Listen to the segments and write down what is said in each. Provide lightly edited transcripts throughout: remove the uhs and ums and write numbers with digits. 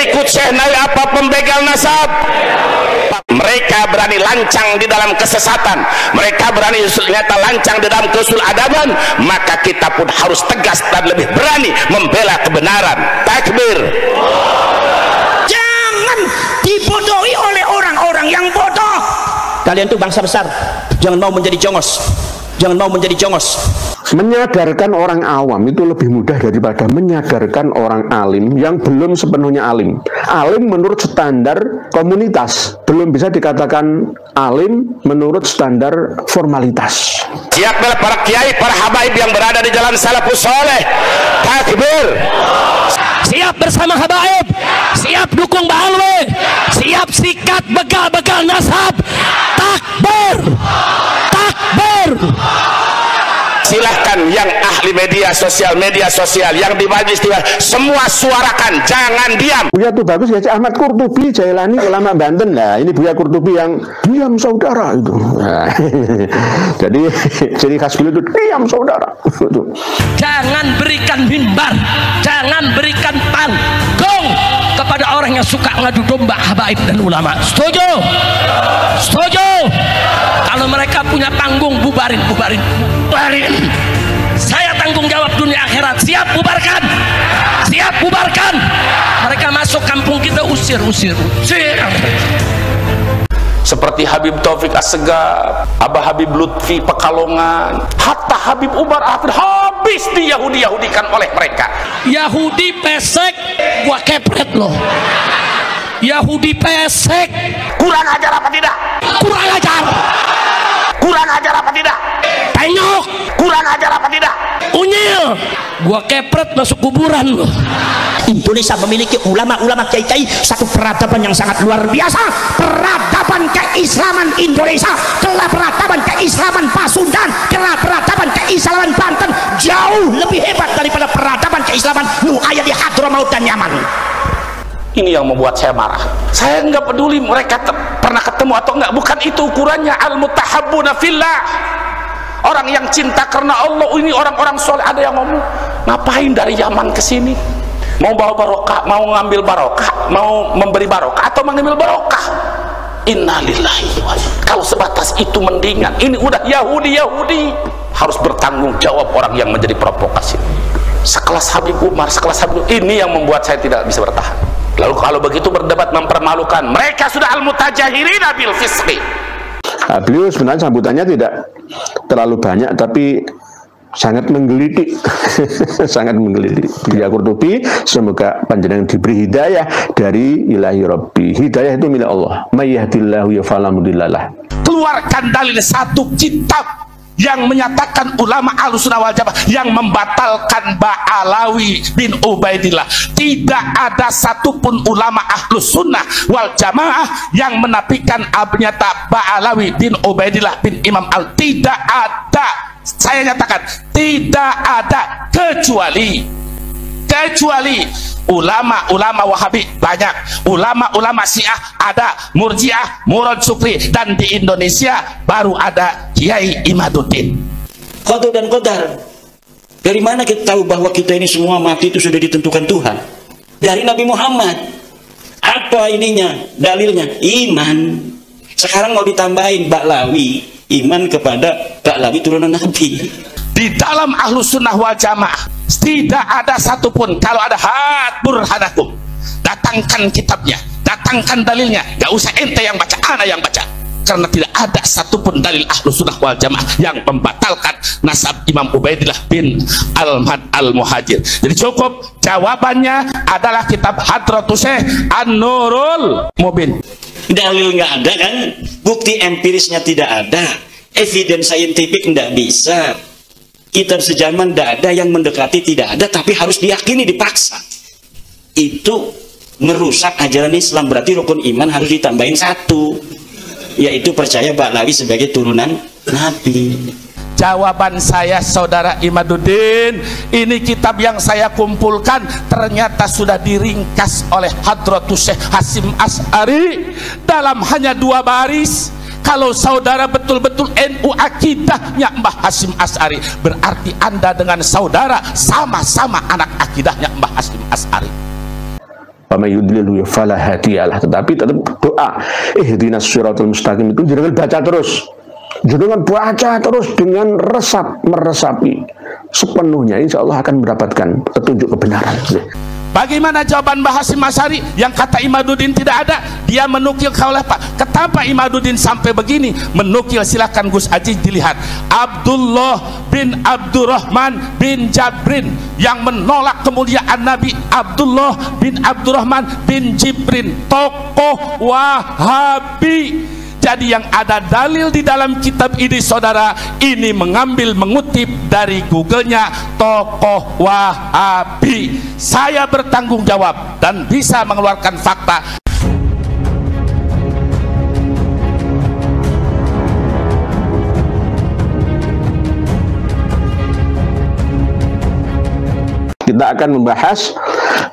Ikut Syekh Nawawi apa pembegal nasab? Mereka berani lancang di dalam kesesatan, mereka berani ternyata lancang di dalam kesuladaban, maka kita pun harus tegas dan lebih berani membela kebenaran. Takbir. Jangan dibodohi oleh orang-orang yang bodoh. Kalian tuh bangsa besar, jangan mau menjadi jongos, jangan mau menjadi jongos. Menyadarkan orang awam itu lebih mudah daripada menyadarkan orang alim yang belum sepenuhnya alim. Alim menurut standar komunitas, belum bisa dikatakan alim menurut standar formalitas. Siap bela para kiai, para habaib yang berada di jalan salafus soleh. Takbir. Siap bersama habaib, siap dukung Mbah Alwi, siap sikat begal-begal nasab. Takbir, takbir. Silahkan yang ahli media sosial yang di majlis semua suarakan, jangan diam. Buya tuh bagus ya, Ahmad Qurtubi Jailani ulama Banten. Nah ini Buya Qurtubi yang diam saudara itu. Nah, jadi khas beliau itu diam saudara. Jangan berikan mimbar, jangan berikan panggung kepada orang yang suka ngadu domba habaib dan ulama. Setuju? Setuju? Kalau mereka punya panggung, bubarin. Saya tanggung jawab dunia akhirat. Siap bubarkan, siap bubarkan. Mereka masuk kampung kita, usir. Seperti Habib Taufik Assegaf, Abah Habib Lutfi Pekalongan, hatta Habib Umar Hafid habis Yahudi-Yahudikan oleh mereka. Yahudi pesek, gua kepret loh. Yahudi pesek. Kurang ajar apa tidak? Kurang ajar. Kurang ajar apa tidak? Penyok. Kurang ajar apa tidak? Unyil. Gua kepret masuk kuburan loh. Indonesia memiliki ulama-ulama kiai-kiai, satu peradaban yang sangat luar biasa. Peradaban keislaman Indonesia, kelah peradaban keislaman Pasundan, kelah peradaban keislaman Banten jauh lebih hebat daripada peradaban keislaman Nu'ayah di Hadramaut dan Yaman. Ini yang membuat saya marah. Saya nggak peduli mereka pernah ketemu atau enggak, bukan itu ukurannya. Al-mutahabbuna fillah, orang yang cinta karena Allah. Ini orang-orang soleh. Ada yang ngomong, ngapain dari Yaman ke sini? Mau bawa barokah, mau ngambil barokah, mau memberi barokah atau mengambil barokah? Innalillahi wa inna. Kalau sebatas itu mendingan. Ini udah Yahudi harus bertanggung jawab orang yang menjadi provokasi. Sekelas Habib Umar, sekelas Habib, ini yang membuat saya tidak bisa bertahan. Lalu kalau begitu berdebat mempermalukan, mereka sudah al-mutajahirina bil fisqi. Beliau sebenarnya sambutannya tidak terlalu banyak, tapi sangat menggelitik. Sangat menggelitik. Buya Qurtubi, semoga panjenengan diberi hidayah dari ilahi Rabbi. Hidayah itu milik Allah. May yahdihillahu fala mudhillalah. Keluarkan dalil satu kitab yang menyatakan ulama Ahlussunnah wal Jamaah yang membatalkan Ba'alawi bin Ubaidillah. Tidak ada satupun ulama Ahlussunnah wal Jamaah yang menafikan abnyata Ba'alawi bin Ubaidillah bin Imam Al. Tidak ada. Saya nyatakan tidak ada, kecuali ulama-ulama Wahabi banyak, ulama-ulama Syiah ada, Murji'ah, Murad Sukri, dan di Indonesia baru ada Kiai Imaduddin. Qadar dan qadar. Dari mana kita tahu bahwa kita ini semua mati itu sudah ditentukan Tuhan? Dari Nabi Muhammad. Apa ininya? Dalilnya iman. Sekarang mau ditambahin Ba'lawi, iman kepada Ba'lawi turunan Nabi. Di dalam Ahlussunnah wal Jamaah tidak ada satupun, kalau ada hat burhanakum, datangkan kitabnya, datangkan dalilnya, gak usah ente yang baca, ana yang baca, karena tidak ada satupun dalil Ahlussunnah wal Jamaah yang membatalkan nasab Imam Ubaidillah bin Al-Muhajir. Jadi cukup, jawabannya adalah kitab Hadratus Syekh An-Nurul Mubin. Dalil nggak ada kan, bukti empirisnya tidak ada, evidence scientific nggak bisa, kitab sejaman tidak ada, yang mendekati tidak ada, tapi harus diyakini, dipaksa. Itu merusak ajaran Islam. Berarti rukun iman harus ditambahin satu, yaitu percaya Ba'lawi sebagai turunan Nabi. Jawaban saya, saudara Imaduddin, ini kitab yang saya kumpulkan ternyata sudah diringkas oleh Hadratus Syekh Hasim Asy'ari dalam hanya 2 baris. Kalau saudara betul-betul NU akidahnya Mbah Hasim Asy'ari, berarti Anda dengan saudara sama-sama anak akidahnya Mbah Hasim Asy'ari. wa may yudlilhu fala hadiyalah. Tetapi tetap doa ihdinas siratal mustaqim itu jangan baca terus. Jangan baca terus dengan meresapi sepenuhnya, insya Allah akan mendapatkan petunjuk kebenaran. Bagaimana jawaban Mbah Hasyim Asy'ari yang kata Imaduddin tidak ada? Dia menukil kaulah Pak. Kenapa Imaduddin sampai begini? Menukil, silakan Gus Aji dilihat. Abdullah bin Abdurrahman bin Jabrin yang menolak kemuliaan Nabi. Abdullah bin Abdurrahman bin Jibrin, tokoh Wahabi. Jadi yang ada dalil di dalam kitab ini saudara, ini mengutip dari Google-nya tokoh Wahabi. Saya bertanggung jawab dan bisa mengeluarkan fakta. Kita akan membahas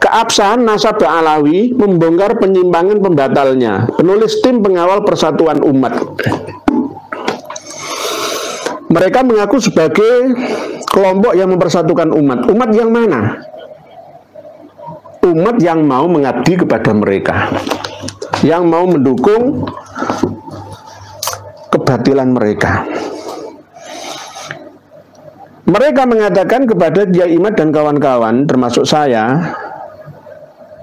keabsahan nasab Alawi, membongkar penyimpangan pembatalnya. Penulis tim pengawal persatuan umat. Mereka mengaku sebagai kelompok yang mempersatukan umat. Umat yang mana? Umat yang mau mengabdi kepada mereka, yang mau mendukung kebatilan mereka. Mereka mengatakan kepada Kiai Imad dan kawan-kawan, termasuk saya,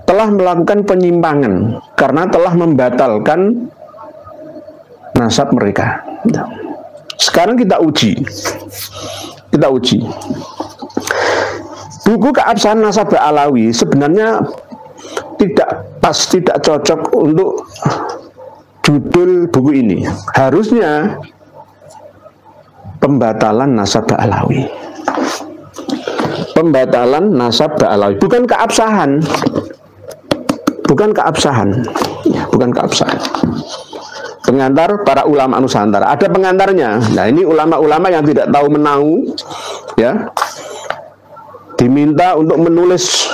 telah melakukan penyimpangan karena telah membatalkan nasab mereka. Sekarang kita uji. Buku keabsahan nasab Alawi sebenarnya tidak pas, tidak cocok untuk judul buku ini. Harusnya pembatalan nasab Alawi. Pembatalan nasab Alawi, bukan keabsahan. Bukan keabsahan. Ya, bukan keabsahan. Pengantar para ulama Nusantara. Ada pengantarnya. Nah, ini ulama-ulama yang tidak tahu menahu, ya. Diminta untuk menulis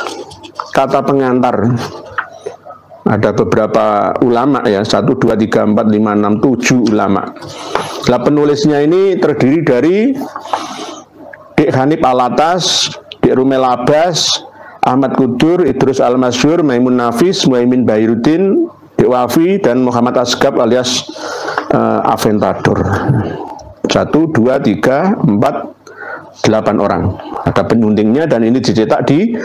kata pengantar. Ada beberapa ulama ya, 1, 2, 3, 4, 5, 6, 7 ulama. Nah, penulisnya ini terdiri dari Dik Hanif Alatas, Dik Rumel Abbas, Ahmad Kudur, Idrus Al-Masyhur, Maimun Nafis, Muhaimin Bahiruddin, Dik Wafi, dan Muhammad Asgab alias Aventador. 1, 2, 3, 4, 8 orang. Ada penyuntingnya dan ini dicetak di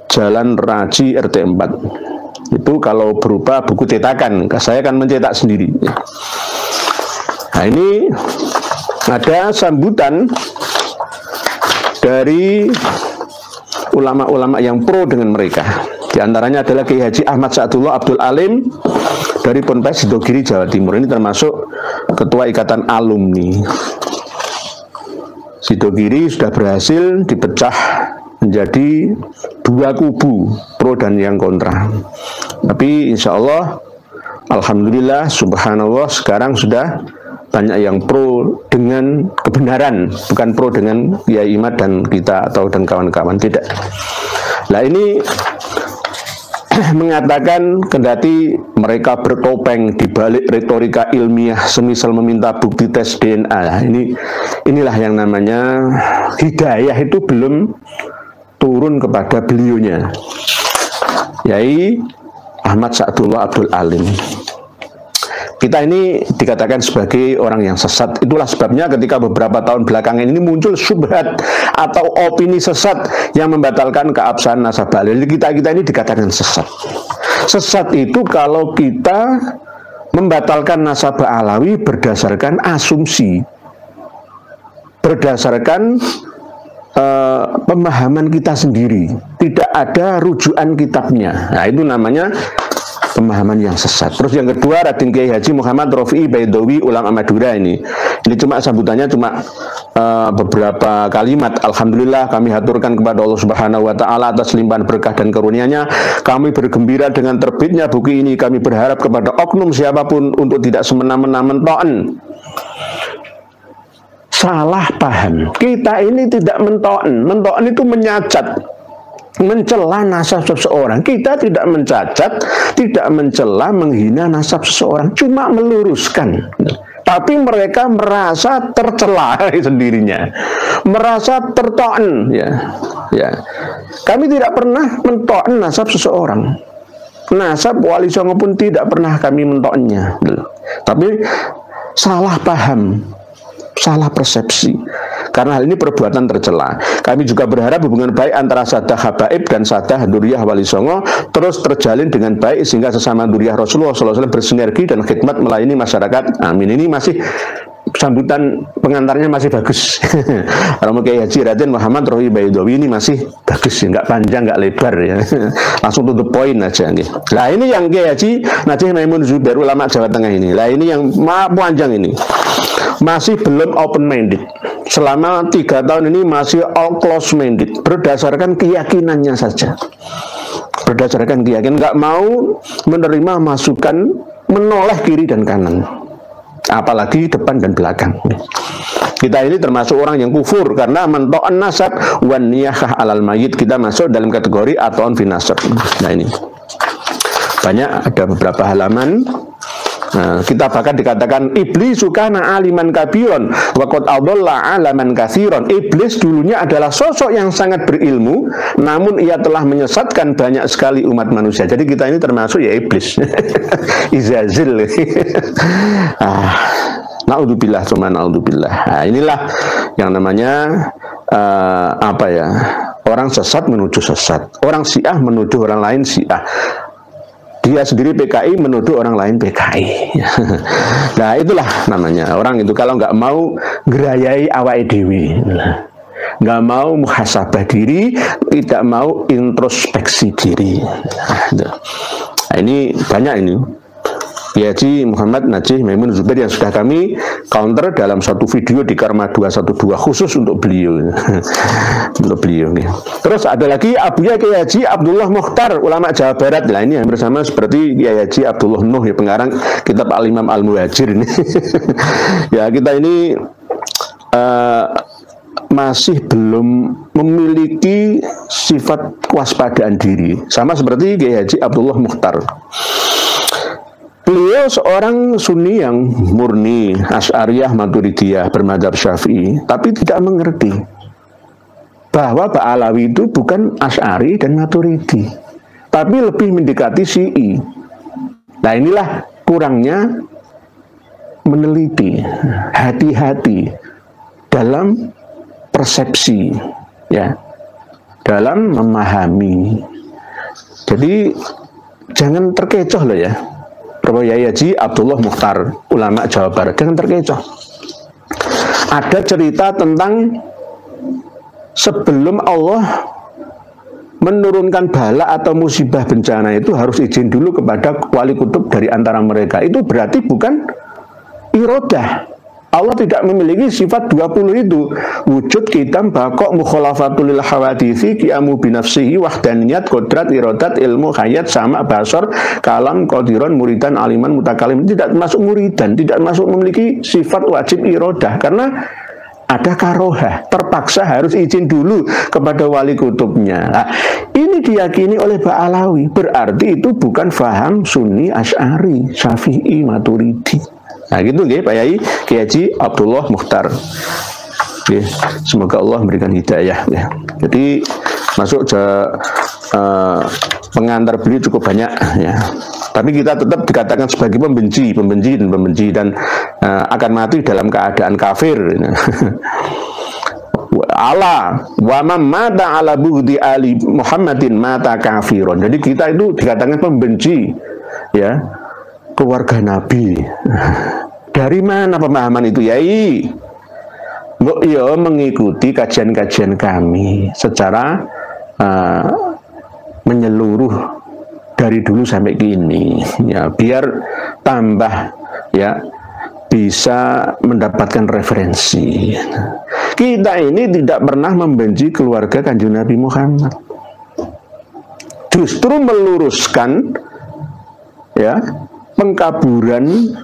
Jalan Raji RT 4. Itu kalau berupa buku cetakan, saya akan mencetak sendiri. Nah, ini ada sambutan dari ulama-ulama yang pro dengan mereka. Di antaranya adalah Kiai Haji Ahmad Sa'dullah Abdul Alim dari Ponpes Sidogiri, Jawa Timur. Ini termasuk Ketua Ikatan Alumni. Sidogiri sudah berhasil dipecah menjadi 2 kubu, pro dan yang kontra. Tapi insya Allah, alhamdulillah, subhanallah, sekarang sudah banyak yang pro dengan kebenaran, bukan pro dengan Kiai Imad dan kita atau dan kawan-kawan, tidak. Nah, ini mengatakan kendati mereka bertopeng di balik retorika ilmiah semisal meminta bukti tes DNA. Nah, inilah yang namanya hidayah itu belum turun kepada beliaunya, Yai Ahmad Sa'dullah Abdul Alim. Kita ini dikatakan sebagai orang yang sesat. Itulah sebabnya ketika beberapa tahun belakangan ini muncul syubhat atau opini sesat yang membatalkan keabsahan nasab Alawi. Kita ini dikatakan sesat. Sesat itu kalau kita membatalkan nasab Alawi berdasarkan asumsi, berdasarkan pemahaman kita sendiri, tidak ada rujukan kitabnya. Nah, itu namanya pemahaman yang sesat. Terus yang kedua, Raden Kiai Haji Muhammad Rofi'i Baidowi ulama Madura ini cuma sambutannya cuma beberapa kalimat. Alhamdulillah, kami haturkan kepada Allah Subhanahu wa taala atas limpahan berkah dan karunia-Nya. Kami bergembira dengan terbitnya buku ini. Kami berharap kepada oknum siapapun untuk tidak semena-mena mentoen. Salah paham. Kita ini tidak mentoen. Mentoen itu menyacat, mencela nasab seseorang. Kita tidak mencacat, tidak mencela, menghina nasab seseorang, cuma meluruskan. Tapi mereka merasa tercela sendirinya, merasa tertoen, ya. Kami tidak pernah mentoen nasab seseorang. nasab Wali Songo pun tidak pernah kami mentoknya. Tapi salah paham, salah persepsi. Karena hal ini perbuatan tercela. Kami juga berharap hubungan baik antara Sadah Habaib dan Sadah Duriyah Wali Songo terus terjalin dengan baik sehingga sesama Duriyah Rasulullah SAW bersinergi dan khidmat melayani masyarakat. Amin. Ini masih sambutan pengantarnya masih bagus. Romo Kiai Haji Raden Muhammad Rohi Baidowi ini masih bagus, nggak panjang, nggak lebar ya. Langsung to the point aja. Nah ini yang Kiai Haji Najih Maimun Zubair ulama Jawa Tengah ini. Nah ini yang panjang ini. Masih belum open minded. Selama 3 tahun ini masih all close minded, berdasarkan keyakinannya saja. Berdasarkan keyakinan, nggak mau menerima masukan, menoleh kiri dan kanan, apalagi depan dan belakang. Kita ini termasuk orang yang kufur karena mento'an nasab wan niyahah alal mayit. Kita masuk dalam kategori ato'an fin nasab. Nah ini banyak, ada beberapa halaman. Nah, kita bahkan dikatakan iblis sukana aliman kabiron waqad adalla alaman katsiron. Iblis dulunya adalah sosok yang sangat berilmu, namun ia telah menyesatkan banyak sekali umat manusia. Jadi kita ini termasuk ya iblis. Izazil. Naudzubillah tsumma naudzubillah. Nah, inilah yang namanya apa ya? Orang sesat menuju sesat. Orang Syiah menuduh orang lain Syiah. Dia sendiri PKI menuduh orang lain PKI. Nah itulah namanya orang itu kalau nggak mau gerayai awake dewi, nggak mau muhasabah diri, tidak mau introspeksi diri. Nah, ini banyak ini. Kiai Haji Muhammad Najih Maimun Zubair yang sudah kami counter dalam satu video di Karma 212 khusus untuk beliau. Untuk beliau nih. Terus ada lagi Abuya Kiai Haji Abdullah Mukhtar ulama Jawa Barat. Nah ini yang bersama seperti Kiai Haji Abdullah Nuh ya, pengarang kitab Al-Imam Al-Muhajir ini. Ya kita ini masih belum memiliki sifat kewaspadaan diri, sama seperti Kiai Haji Abdullah Mukhtar. Beliau seorang Sunni yang murni, Asy'ariyah Maturidiyah bermadzhab Syafi'i, tapi tidak mengerti bahwa Ba'alawi itu bukan Asy'ari dan Maturidi, tapi lebih mendekati Syi'i. Nah inilah kurangnya meneliti, hati-hati dalam persepsi, ya, dalam memahami. Jadi jangan terkecoh loh ya. Kiai Haji Abdullah Mukhtar ulama Jawa Barat, jangan terkecoh. Ada cerita tentang sebelum Allah menurunkan bala atau musibah bencana itu harus izin dulu kepada wali kutub dari antara mereka. Itu berarti bukan irodah. Allah tidak memiliki sifat 20 itu. Wujud kitam bakok mukhalafatul lil hawaditsi qiyamu binafsihi wahdaniyat kodrat iradat ilmu hayat sama basor kalam qadiron muridan aliman mutakalim. Tidak masuk muridan, tidak masuk memiliki sifat wajib irodah karena ada karohah, terpaksa harus izin dulu kepada wali kutubnya. Nah, ini diyakini oleh Ba'alawi, berarti itu bukan faham Sunni, Asy'ari, Syafi'i, Maturidi. Nah gitu Pak Yai Kiai Haji Abdullah Mukhtar. Semoga Allah memberikan hidayah ya. Jadi masuk pengantar beliau cukup banyak ya. Tapi kita tetap dikatakan sebagai pembenci dan akan mati dalam keadaan kafir. Allah wa man mata ala bughdi ali Muhammadin mata kafirun. Jadi kita itu dikatakan pembenci ya keluarga Nabi. Dari mana pemahaman itu, Yai? Mbok yo mengikuti kajian-kajian kami secara menyeluruh dari dulu sampai kini ya, biar tambah ya bisa mendapatkan referensi. Kita ini tidak pernah membenci keluarga Kanjeng Nabi Muhammad, justru meluruskan ya pengkaburan,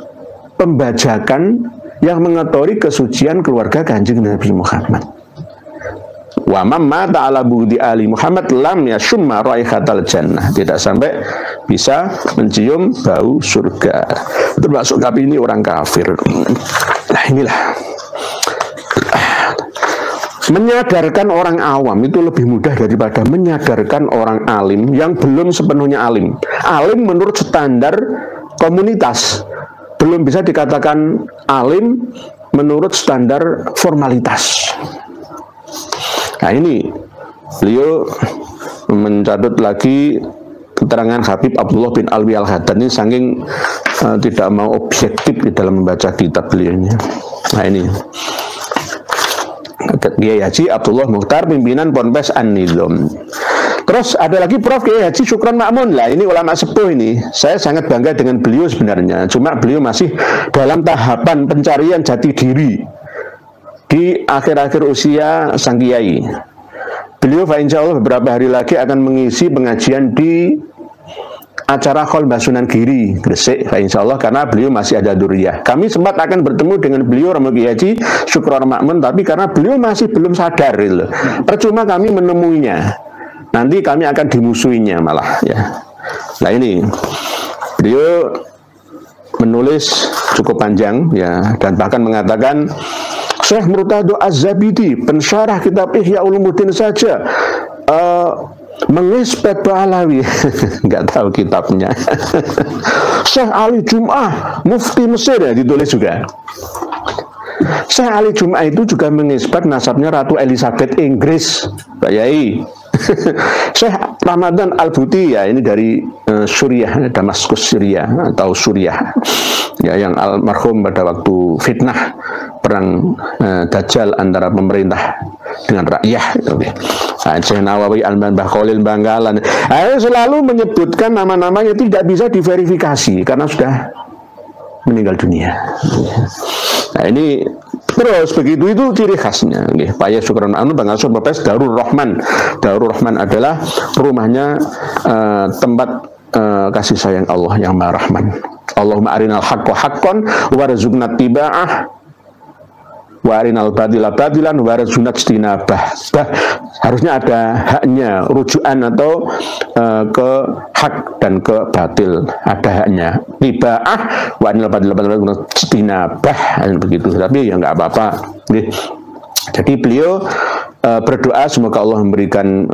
pembajakan yang mengotori kesucian keluarga Kanjeng Nabi Muhammad. Wa man mata ala budi ali Muhammad lam yashumma raihatal jannah, tidak sampai bisa mencium bau surga. Termasuk kami ini orang kafir. Nah inilah Menyadarkan orang awam itu lebih mudah daripada menyadarkan orang alim yang belum sepenuhnya alim. Alim menurut standar komunitas, belum bisa dikatakan alim menurut standar formalitas. Nah ini beliau mencatut lagi keterangan Habib Abdullah bin Alwi Al-Haddad ini saking tidak mau objektif di dalam membaca kitab beliau ini. Nah ini Kiai Haji Abdullah Mukhtar, pimpinan Ponpes An-Nizam. Terus ada lagi Prof Kiai Haji Syukron Ma'mun. Lah ini ulama sepuh ini. Saya sangat bangga dengan beliau sebenarnya. Cuma beliau masih dalam tahapan pencarian jati diri di akhir-akhir usia sang kiai. Beliau insya Allah beberapa hari lagi akan mengisi pengajian di acara Kholbah Sunan Giri Gresik, insya Allah, karena beliau masih ada duriyah. Kami sempat akan bertemu dengan beliau Romo Kiai Haji Syukron Ma'mun, tapi karena beliau masih belum sadar, percuma kami menemuinya. Nanti kami akan dimusuhinya malah, ya. Nah ini beliau menulis cukup panjang, ya, dan bahkan mengatakan Syekh Murtado Az-Zabidi, pensyarah kitab Ihya Ulumuddin saja mengisbat Ba'alawi nggak tahu kitabnya. Syekh Ali Jum'ah Mufti Mesir ya ditulis juga. Syekh Ali Jum'ah itu juga mengisbat nasabnya Ratu Elizabeth Inggris, Pak Yai. Syekh Ramadan Al-Buti ya ini dari Suriah, Damaskus Syria atau Suriah ya, yang almarhum pada waktu fitnah perang Dajjal antara pemerintah dengan rakyat. Syekh Nawawi Al-Manbah Khalil Bangkalan selalu menyebutkan nama-namanya tidak bisa diverifikasi karena sudah meninggal dunia. Nah ini terus begitu, itu ciri khasnya. Pak Yai Syukron Ma'mun pengasuh Ponpes Darul Rahman. Darul Rahman adalah rumahnya tempat kasih sayang Allah yang Maha Rahman. Allahumma arinal haqqo haqqon warzuqna tiba'ah wa arinal batila batilan warzuqna ijtinabah. Harusnya ada haknya, rujukan atau ke hak dan ke batil, ada haknya. Tiba'ah wa arinal batila batilan ijtinabah, begitu. Tapi ya nggak apa-apa. Jadi beliau berdoa semoga Allah memberikan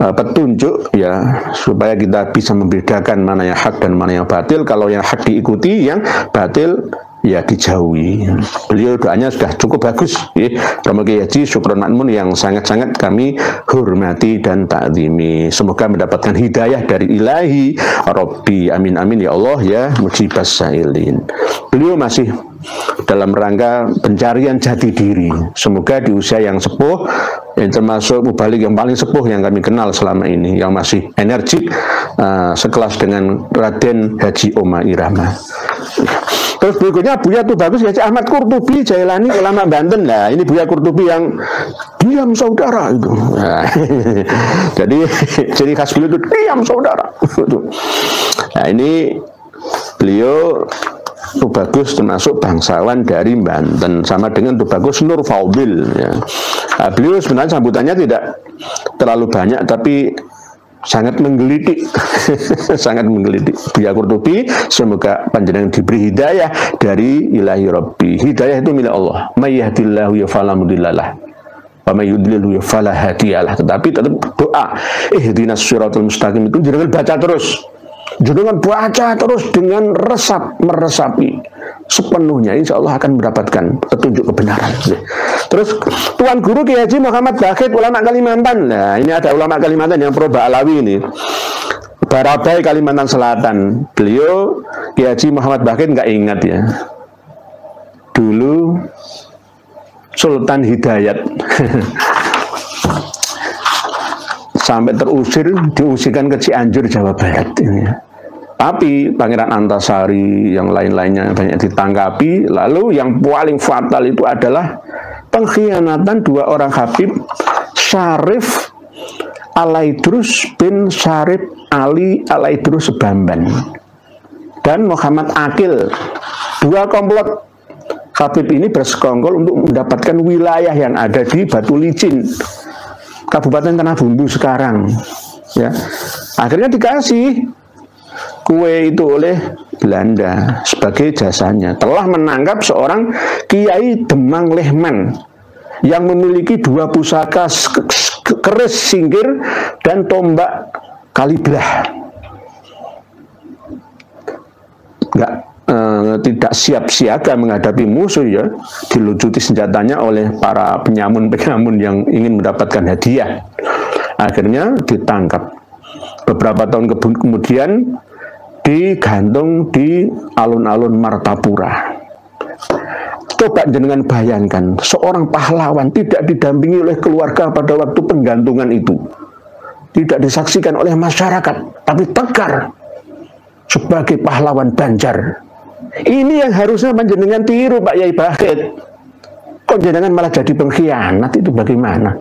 petunjuk ya, supaya kita bisa membedakan mana yang hak dan mana yang batil. Kalau yang hak diikuti, yang batil ya dijauhi. Beliau doanya sudah cukup bagus ya. Romo Kiai Haji Syukron Ma'mun yang sangat-sangat kami hormati dan takzimi. Semoga mendapatkan hidayah dari Ilahi Rabbi, amin amin ya Allah ya mujibas sa'ilin. Beliau masih dalam rangka pencarian jati diri. Semoga di usia yang sepuh, yang termasuk mubalik yang paling sepuh yang kami kenal selama ini, yang masih energik, sekelas dengan Raden Haji Oma Irama. Terus berikutnya Buya tuh bagus ya, Ahmad Qurtubi Jailani, ulama Banten. Nah ini Buya Qurtubi yang diam saudara itu. Nah, jadi ciri khas beliau itu diam saudara. Nah ini beliau Tubagus termasuk bangsawan dari Banten, sama dengan Tubagus Nur Faudil ya. Nah, beliau sebenarnya sambutannya tidak terlalu banyak tapi sangat menggelitik. Sangat menggelitik. Buya Qurtubi, semoga panjenengan diberi hidayah dari Ilahi Rabbi. Hidayah itu milik Allah. May yahdihillahu fala mudhillalah wa may yudlilhu fala hadiyalah. Tetapi tetap doa ihdinas siratal mustaqim itu jangan baca terus. Jangan baca terus dengan meresapi sepenuhnya, insya Allah akan mendapatkan petunjuk kebenaran. Terus Tuan Guru Kiai Haji Muhammad Bakhit, ulama Kalimantan. Nah ini ada ulama Kalimantan yang pro Ba'alawi ini, Barabai Kalimantan Selatan. Beliau Kiai Haji Muhammad Bakhit nggak ingat ya, dulu Sultan Hidayat sampai diusirkan ke Cianjur, Jawa Barat ini. Tapi Pangeran Antasari yang lain-lainnya banyak ditangkapi. Lalu yang paling fatal itu adalah pengkhianatan dua orang Habib, Syarif Alaidrus bin Syarif Ali Alaidrus Bamban dan Muhammad Akil. Dua komplot Habib ini bersekongkol untuk mendapatkan wilayah yang ada di Batu Licin, Kabupaten Tanah Bumbu sekarang ya. Akhirnya dikasih kue itu oleh Belanda sebagai jasanya. Telah menangkap seorang Kiai Demang Lehman yang memiliki 2 pusaka keris singkir dan tombak kaliblah. Tidak siap siaga menghadapi musuh ya, dilucuti senjatanya oleh para penyamun-penyamun yang ingin mendapatkan hadiah. Akhirnya ditangkap. Beberapa tahun kemudian digantung di alun-alun Martapura. Coba jenengan bayangkan, seorang pahlawan tidak didampingi oleh keluarga pada waktu penggantungan itu, tidak disaksikan oleh masyarakat, tapi tegar sebagai pahlawan Banjar. Ini yang harusnya panjenengan tiru, Pak Yai Bahit. Kok jenengan malah jadi pengkhianat, itu bagaimana?